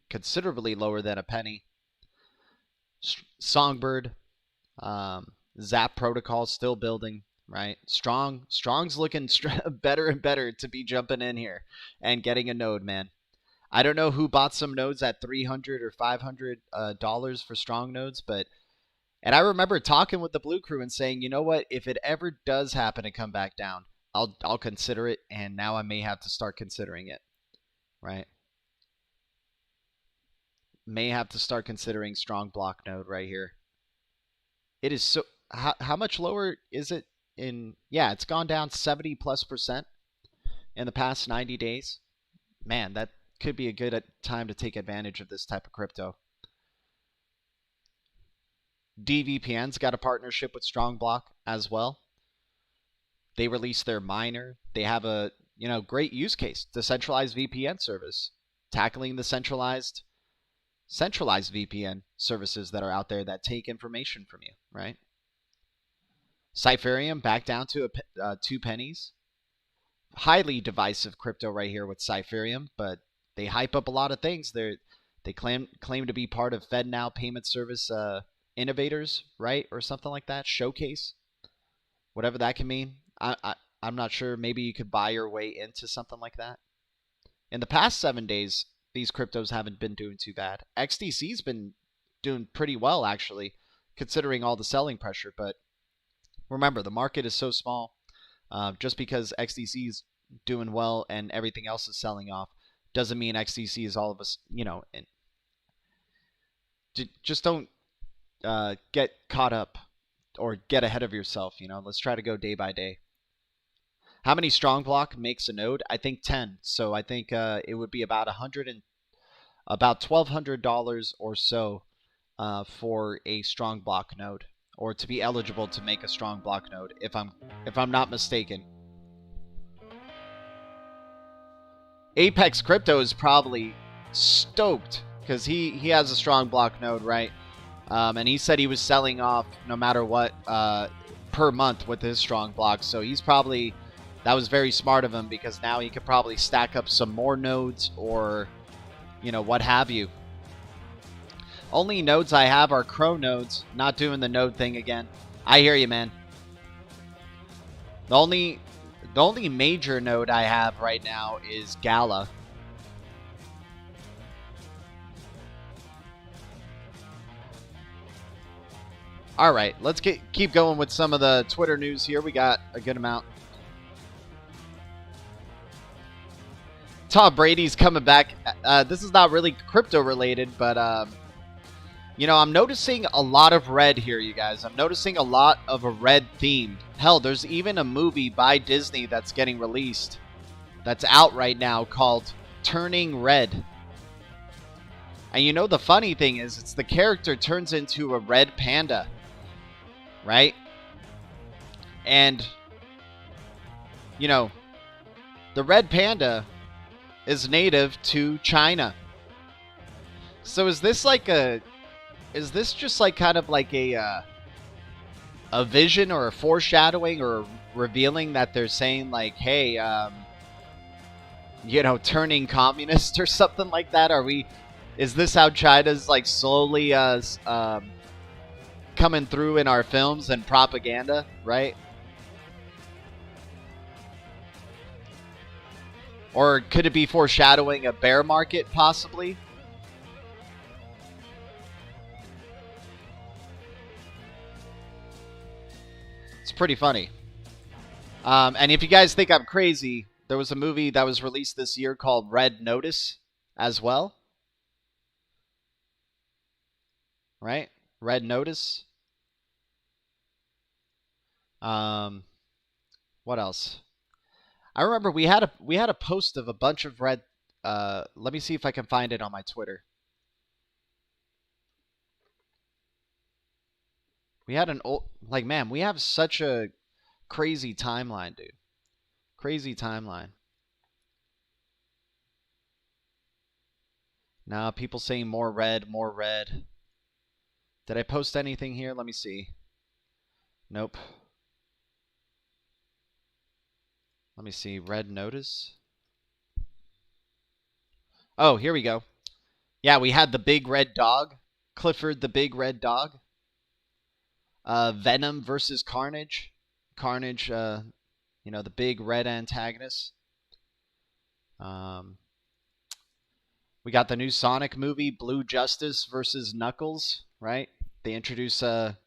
considerably lower than a penny. Songbird, Zap Protocol still building, right? Strong's looking better and better to be jumping in here and getting a node, man. I don't know who bought some nodes at $300 or $500 for strong nodes, and I remember talking with the BLUECREW and saying, you know what, if it ever does happen to come back down, I'll consider it, and now I may have to start considering it, right? May have to start considering strong block node right here. It is so, how much lower is it in, yeah, it's gone down 70+% in the past 90 days. Man, that could be a good time to take advantage of this type of crypto. DVPN's got a partnership with Strongblock as well. They released their miner. They have a, you know, great use case, decentralized VPN service, tackling the centralized VPN services that are out there that take information from you, right? Cypherium back down to 2 pennies. Highly divisive crypto right here with Cypherium, but they hype up a lot of things. They claim to be part of FedNow payment service innovators, right, or something like that. Showcase, whatever that can mean. I'm not sure. Maybe you could buy your way into something like that. In the past 7 days, these cryptos haven't been doing too bad. XDC's been doing pretty well, actually, considering all the selling pressure. But remember, the market is so small. Just because XDC is doing well and everything else is selling off doesn't mean XDC is all of us, you know. And just don't get caught up or get ahead of yourself, you know. Let's try to go day by day. How many strong block makes a node? I think 10. So I think it would be about $1,200 or so for a strong block node, or to be eligible to make a strong block node, if I'm not mistaken. Apex Crypto is probably stoked because he has a strong block node, right? And he said he was selling off no matter what per month with his strong block. So he's probably, that was very smart of him, because now he could probably stack up some more nodes, or, you know, what have you. Only nodes I have are Crow nodes, not doing the node thing again. I hear you, man. The only major node I have right now is Gala. All right, let's keep going with some of the Twitter news here. We got a good amount. Tom Brady's coming back. This is not really crypto related, but you know, I'm noticing a lot of red here, you guys. I'm noticing a lot of a red theme. Hell, there's even a movie by Disney that's getting released, that's out right now, called Turning Red. And you know, the funny thing is, it's the character turns into a red panda, right? And, you know, the red panda is native to China. So is this like a... Is this just like kind of like a vision or a foreshadowing or revealing that they're saying like, hey, you know, turning communist or something like that? Is this how China's like slowly coming through in our films and propaganda, right? Or could it be foreshadowing a bear market possibly? It's pretty funny. And if you guys think I'm crazy, there was a movie that was released this year called Red Notice as well. Right? Red Notice. What else? I remember we had a post of a bunch of red. Let me see if I can find it on my Twitter. We had an old, like, man, we have such a crazy timeline, dude. Crazy timeline. Now people saying more red, more red. Did I post anything here? Let me see. Nope. Let me see. Red notice. Oh, here we go. Yeah, we had the big red dog. Clifford the big red dog. Venom versus Carnage. Carnage, you know, the big red antagonist. We got the new Sonic movie, Blue Justice versus Knuckles, right? They introduce the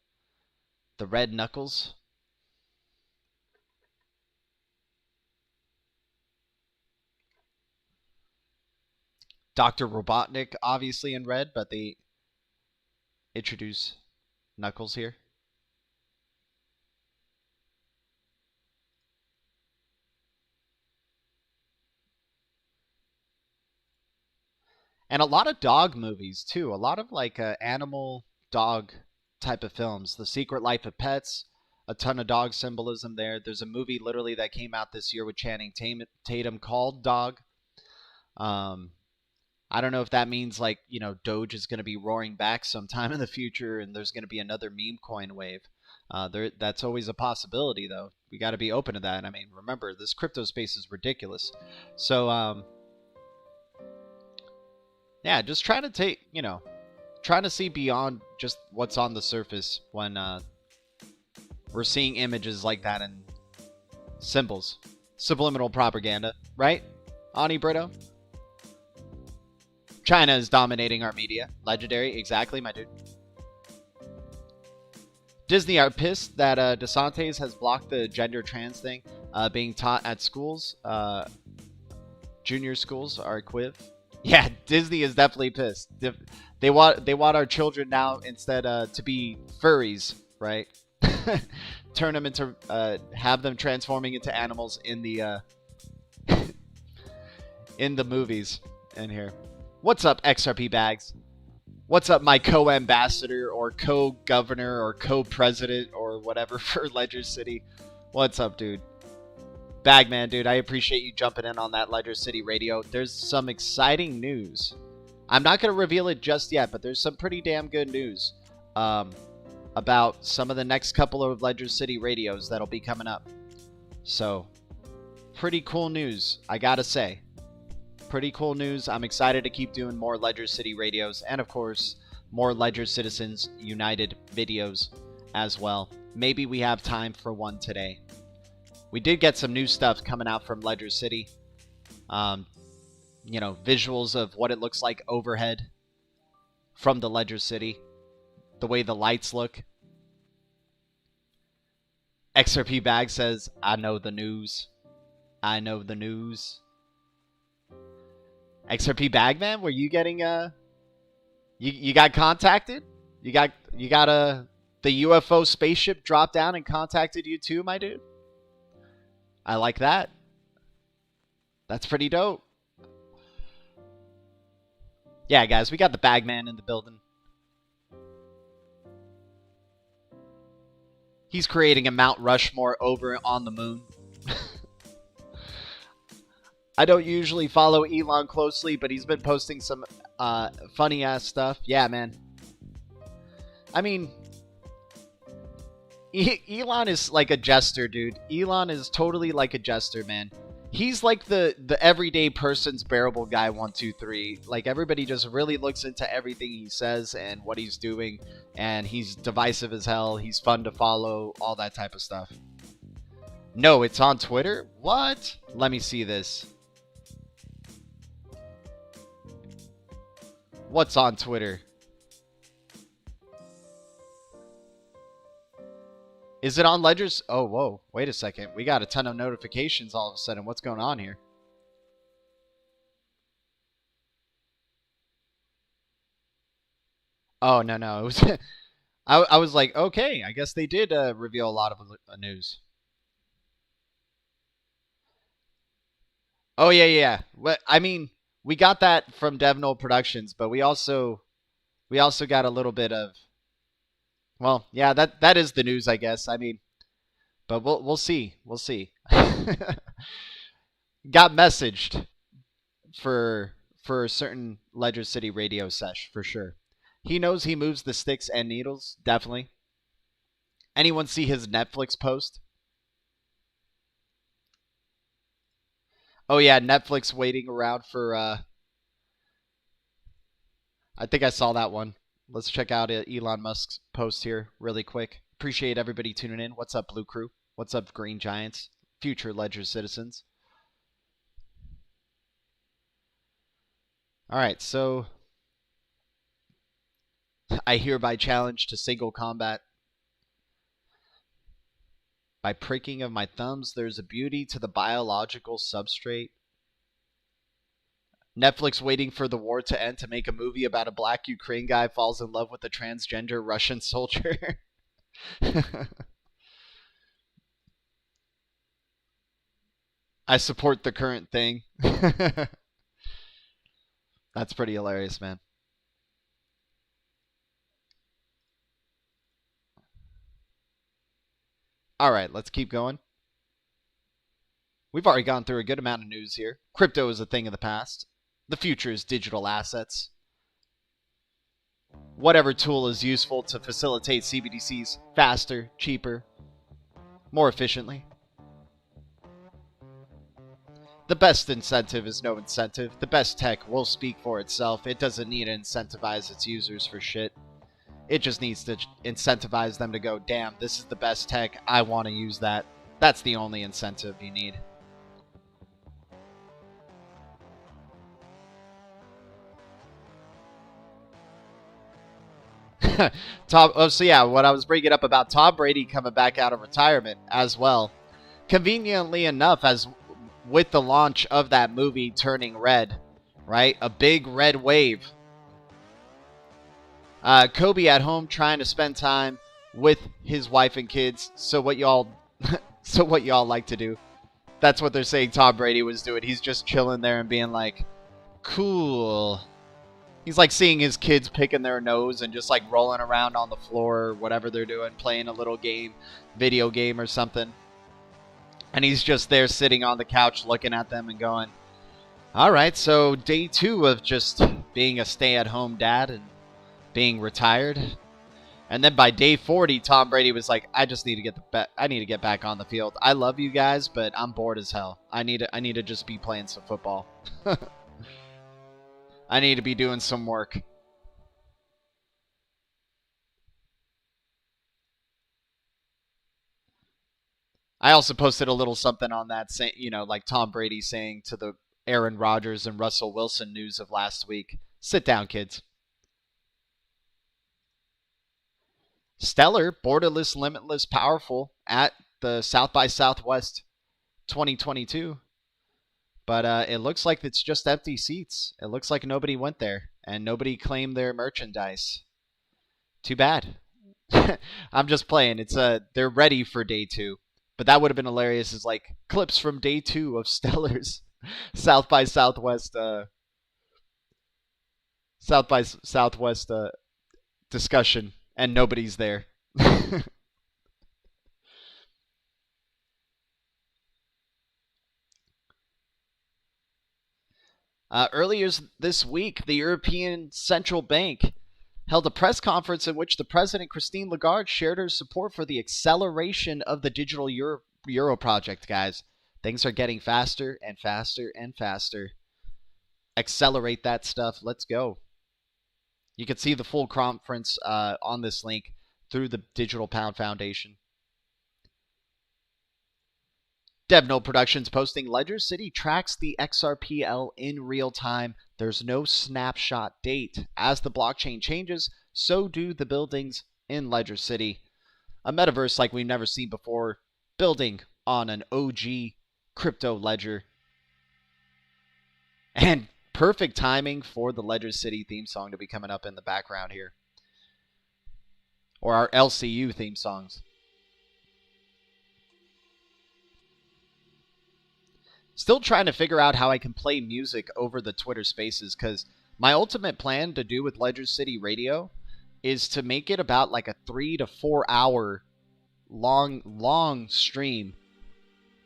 red Knuckles. Dr. Robotnik, obviously in red, but they introduce Knuckles here. And a lot of dog movies, too. A lot of, like, animal dog type of films. The Secret Life of Pets, a ton of dog symbolism there. There's a movie literally that came out this year with Channing Tatum called Dog. I don't know if that means, like, you know, Doge is going to be roaring back sometime in the future and there's going to be another meme coin wave. That's always a possibility, though. We got to be open to that. I mean, remember, this crypto space is ridiculous. So, yeah, just trying to take, you know, trying to see beyond just what's on the surface when we're seeing images like that and symbols. Subliminal propaganda, right? Ani Brito? China is dominating our media. Legendary, exactly, my dude. Disney are pissed that DeSantis has blocked the gender trans thing being taught at schools. Junior schools are equiv. Yeah, Disney is definitely pissed. They want our children now instead to be furries, right? Turn them into have them transforming into animals in the in the movies in here. What's up, XRP bags? What's up, my co-ambassador or co-governor or co-president or whatever for Ledger City? What's up, dude? Bagman, dude, I appreciate you jumping in on that Ledger City radio. There's some exciting news. I'm not going to reveal it just yet, but there's some pretty damn good news about some of the next couple of Ledger City radios that'll be coming up. So, pretty cool news, I gotta say. Pretty cool news. I'm excited to keep doing more Ledger City radios and, of course, more Ledger Citizens United videos as well. Maybe we have time for one today. We did get some new stuff coming out from Ledger City. You know, visuals of what it looks like overhead from the Ledger City. The way the lights look. XRP Bag says, I know the news. I know the news. XRP Bagman, were you getting you got contacted? You got the UFO spaceship dropped down and contacted you too, my dude? I like that. That's pretty dope. Yeah, guys, we got the Bagman in the building. He's creating a Mount Rushmore over on the moon. I don't usually follow Elon closely, but he's been posting some funny ass stuff. Yeah, man. I mean, Elon is like a jester, dude. Elon is totally like a jester, man. He's like the everyday person's bearable guy 123. Like, everybody just really looks into everything he says and what he's doing, and he's divisive as hell. He's fun to follow, all that type of stuff. No, it's on Twitter? What? Let me see this. What's on Twitter? Is it on Ledger's? Oh, whoa. Wait a second. We got a ton of notifications all of a sudden. What's going on here? Oh, no, no. It was I was like, okay, I guess they did reveal a lot of news. Oh, yeah, yeah. I mean, we got that from DevNull Productions, but we also got a little bit of, well, yeah, that is the news, I guess. I mean, but we'll see. We'll see. Got messaged for a certain Ledger City radio sesh for sure. He knows he moves the sticks and needles, definitely. Anyone see his Netflix post? Oh yeah, Netflix waiting around for I think I saw that one. Let's check out Elon Musk's post here really quick. Appreciate everybody tuning in. What's up, Blue Crew? What's up, Green Giants? Future Ledger citizens. All right, so I hereby challenge to single combat. By pricking of my thumbs, there's a beauty to the biological substrate. Netflix waiting for the war to end to make a movie about a black Ukraine guy falls in love with a transgender Russian soldier. I support the current thing. That's pretty hilarious, man. All right, let's keep going. We've already gone through a good amount of news here. Crypto is a thing of the past. The future is digital assets. Whatever tool is useful to facilitate CBDCs faster, cheaper, more efficiently. The best incentive is no incentive. The best tech will speak for itself. It doesn't need to incentivize its users for shit. It just needs to incentivize them to go, damn, this is the best tech. I want to use that. That's the only incentive you need. So yeah, what I was bringing up about Tom Brady coming back out of retirement as well. Conveniently enough, as with the launch of that movie Turning Red, right? A big red wave. Kobe at home trying to spend time with his wife and kids. So what y'all like to do? That's what they're saying Tom Brady was doing. He's just chilling there and being like, cool. He's like seeing his kids picking their nose and just like rolling around on the floor or whatever they're doing, playing a little game, video game or something. And he's just there sitting on the couch looking at them and going, all right, so day 2 of just being a stay-at-home dad and being retired. And then by day 40, Tom Brady was like, I just need to get back on the field. I love you guys, but I'm bored as hell. I need to just be playing some football. I need to be doing some work. I also posted a little something on that, saying, like Tom Brady saying to the Aaron Rodgers and Russell Wilson news of last week, sit down, kids. Stellar, borderless, limitless, powerful at the South by Southwest 2022. But it looks like it's just empty seats. It looks like nobody went there and nobody claimed their merchandise. Too bad. I'm just playing. They're ready for day 2. But that would have been hilarious is like clips from day 2 of Stellar's South by Southwest discussion and nobody's there. Earlier this week, the European Central Bank held a press conference in which the President, Christine Lagarde, shared her support for the acceleration of the digital Euro project, guys. Things are getting faster and faster and faster. Accelerate that stuff. Let's go. You can see the full conference on this link through the Digital Pound Foundation. DevNull Productions posting Ledger City tracks the XRPL in real time. There's no snapshot date. As the blockchain changes, so do the buildings in Ledger City. A metaverse like we've never seen before, building on an OG crypto ledger. And perfect timing for the Ledger City theme song to be coming up in the background here. Or our LCU theme songs. Still trying to figure out how I can play music over the Twitter Spaces, because my ultimate plan to do with Ledger City Radio is to make it about like a 3 to 4 hour long stream.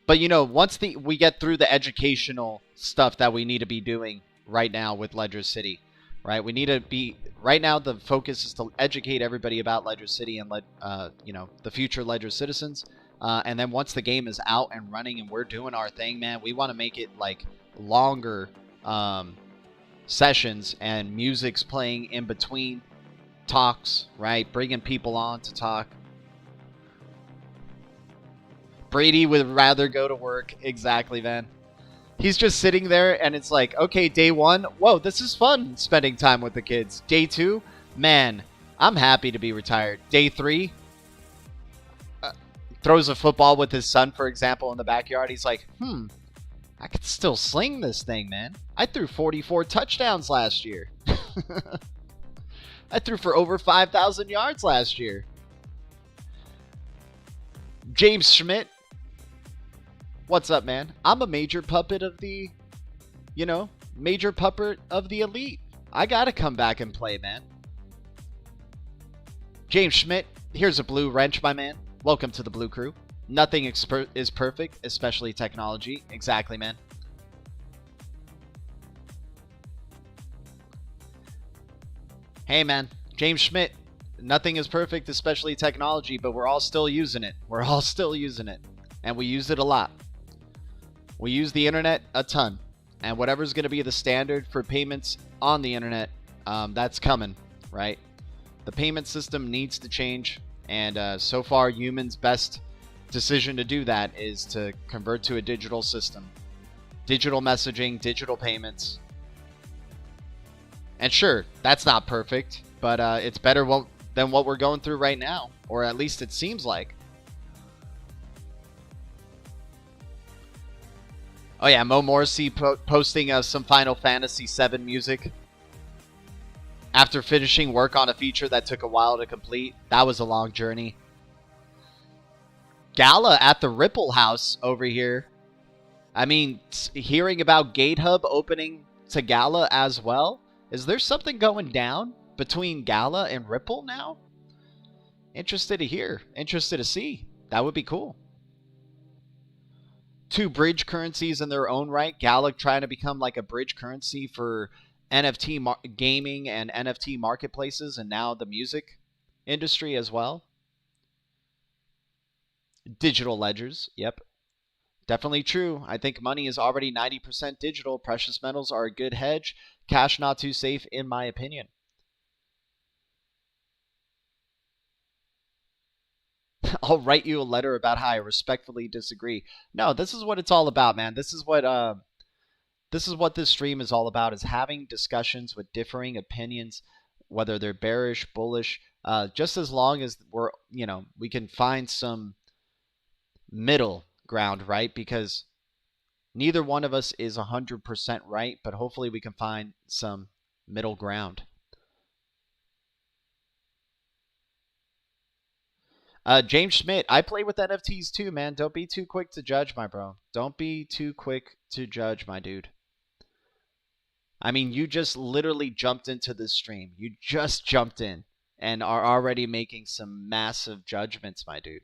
But you know, once we get through the educational stuff that we need to be doing right now with Ledger City, right? We need to be right now. The focus is to educate everybody about Ledger City and you know, the future Ledger citizens. And then once the game is out and running and we're doing our thing, man, we want to make it like longer sessions and music's playing in between talks, right? Bringing people on to talk. Brady would rather go to work. Exactly, man. He's just sitting there and it's like, okay, day 1, whoa, this is fun spending time with the kids. Day 2, man, I'm happy to be retired. Day 3, throws a football with his son, for example, in the backyard. He's like, I could still sling this thing, man. I threw 44 touchdowns last year. I threw for over 5,000 yards last year. James Schmidt, what's up, man? I'm a major puppet of the, you know, major puppet of the elite. I gotta come back and play, man. James Schmidt, here's a blue wrench, my man. Welcome to the Blue Crew. Nothing is perfect, especially technology. Exactly, man. Hey, man. James Schmidt. Nothing is perfect, especially technology, but we're all still using it. We're all still using it. And we use it a lot. We use the internet a ton. And whatever's going to be the standard for payments on the internet, that's coming, right? The payment system needs to change. And so far, humans' best decision to do that is to convert to a digital system. Digital messaging, digital payments. And sure, that's not perfect, but it's better than what we're going through right now. Or at least it seems like. Oh yeah, Mo Morrissey posting some Final Fantasy VII music. After finishing work on a feature that took a while to complete. That was a long journey. Gala at the Ripple House over here. I mean, hearing about GateHub opening to Gala as well. Is there something going down between Gala and Ripple now? Interested to hear. Interested to see. That would be cool. 2 bridge currencies in their own right. Gala trying to become like a bridge currency for NFT gaming and NFT marketplaces, and now the music industry as well. Digital ledgers, yep. Definitely true. I think money is already 90% digital. Precious metals are a good hedge. Cash not too safe, in my opinion. I'll write you a letter about how I respectfully disagree. No, this is what it's all about, man. This is what this stream is all about, is having discussions with differing opinions, whether they're bearish, bullish, just as long as we can find some middle ground, right? Because neither one of us is 100% right, but hopefully we can find some middle ground. James Schmidt, I play with NFTs too, man. Don't be too quick to judge, my bro. Don't be too quick to judge, my dude. I mean, you just literally jumped into this stream. You just jumped in and are already making some massive judgments, my dude.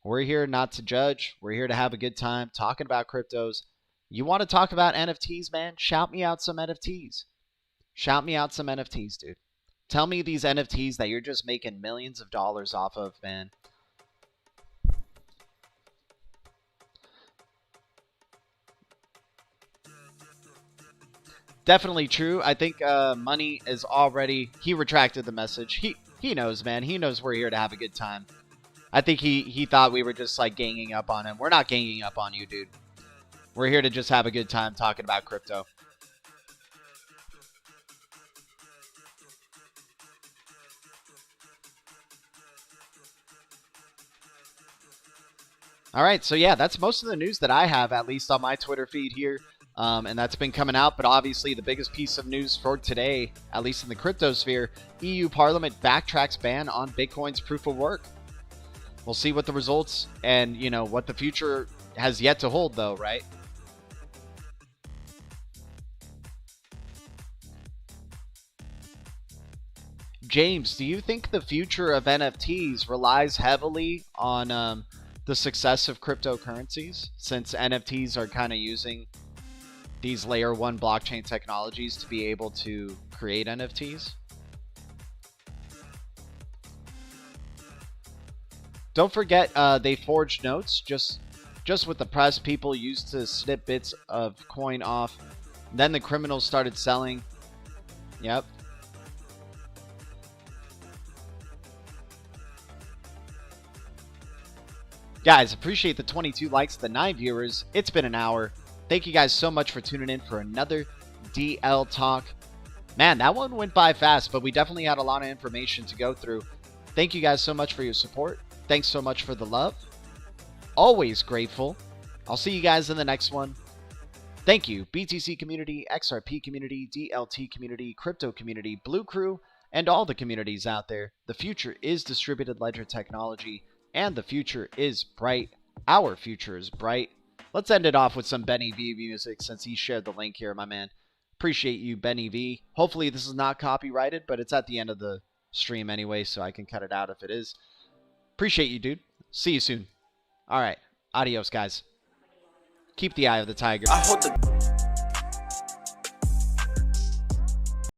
We're here not to judge. We're here to have a good time talking about cryptos. You want to talk about NFTs, man? Shout me out some NFTs. Shout me out some NFTs, dude. Tell me these NFTs that you're just making millions of dollars off of, man. Definitely true. I think Money is already... He retracted the message. He knows, man. He knows we're here to have a good time. I think he thought we were just like ganging up on him. We're not ganging up on you, dude. We're here to just have a good time talking about crypto. All right, so yeah, that's most of the news that I have, at least on my Twitter feed here. And that's been coming out, but obviously the biggest piece of news for today, at least in the crypto sphere, EU Parliament backtracks ban on Bitcoin's proof of work. We'll see what the results and, you know, what the future has yet to hold, though, right? James, do you think the future of NFTs relies heavily on the success of cryptocurrencies, since NFTs are kind of using these layer 1 blockchain technologies to be able to create NFTs? Don't forget, they forged notes just with the press. People used to snip bits of coin off. Then the criminals started selling. Yep. Guys, appreciate the 22 likes, the 9 viewers. It's been an hour. Thank you guys so much for tuning in for another DLTalk. Man, that one went by fast, but we definitely had a lot of information to go through. Thank you guys so much for your support. Thanks so much for the love. Always grateful. I'll see you guys in the next one. Thank you, BTC community, XRP community, DLT community, crypto community, BLUECREW, and all the communities out there. The future is distributed ledger technology, and the future is bright. Our future is bright. Let's end it off with some Benny V music since he shared the link here, my man. Appreciate you, Benny V. Hopefully this is not copyrighted, but it's at the end of the stream anyway, so I can cut it out if it is. Appreciate you, dude. See you soon. All right. Adios, guys. Keep the eye of the tiger.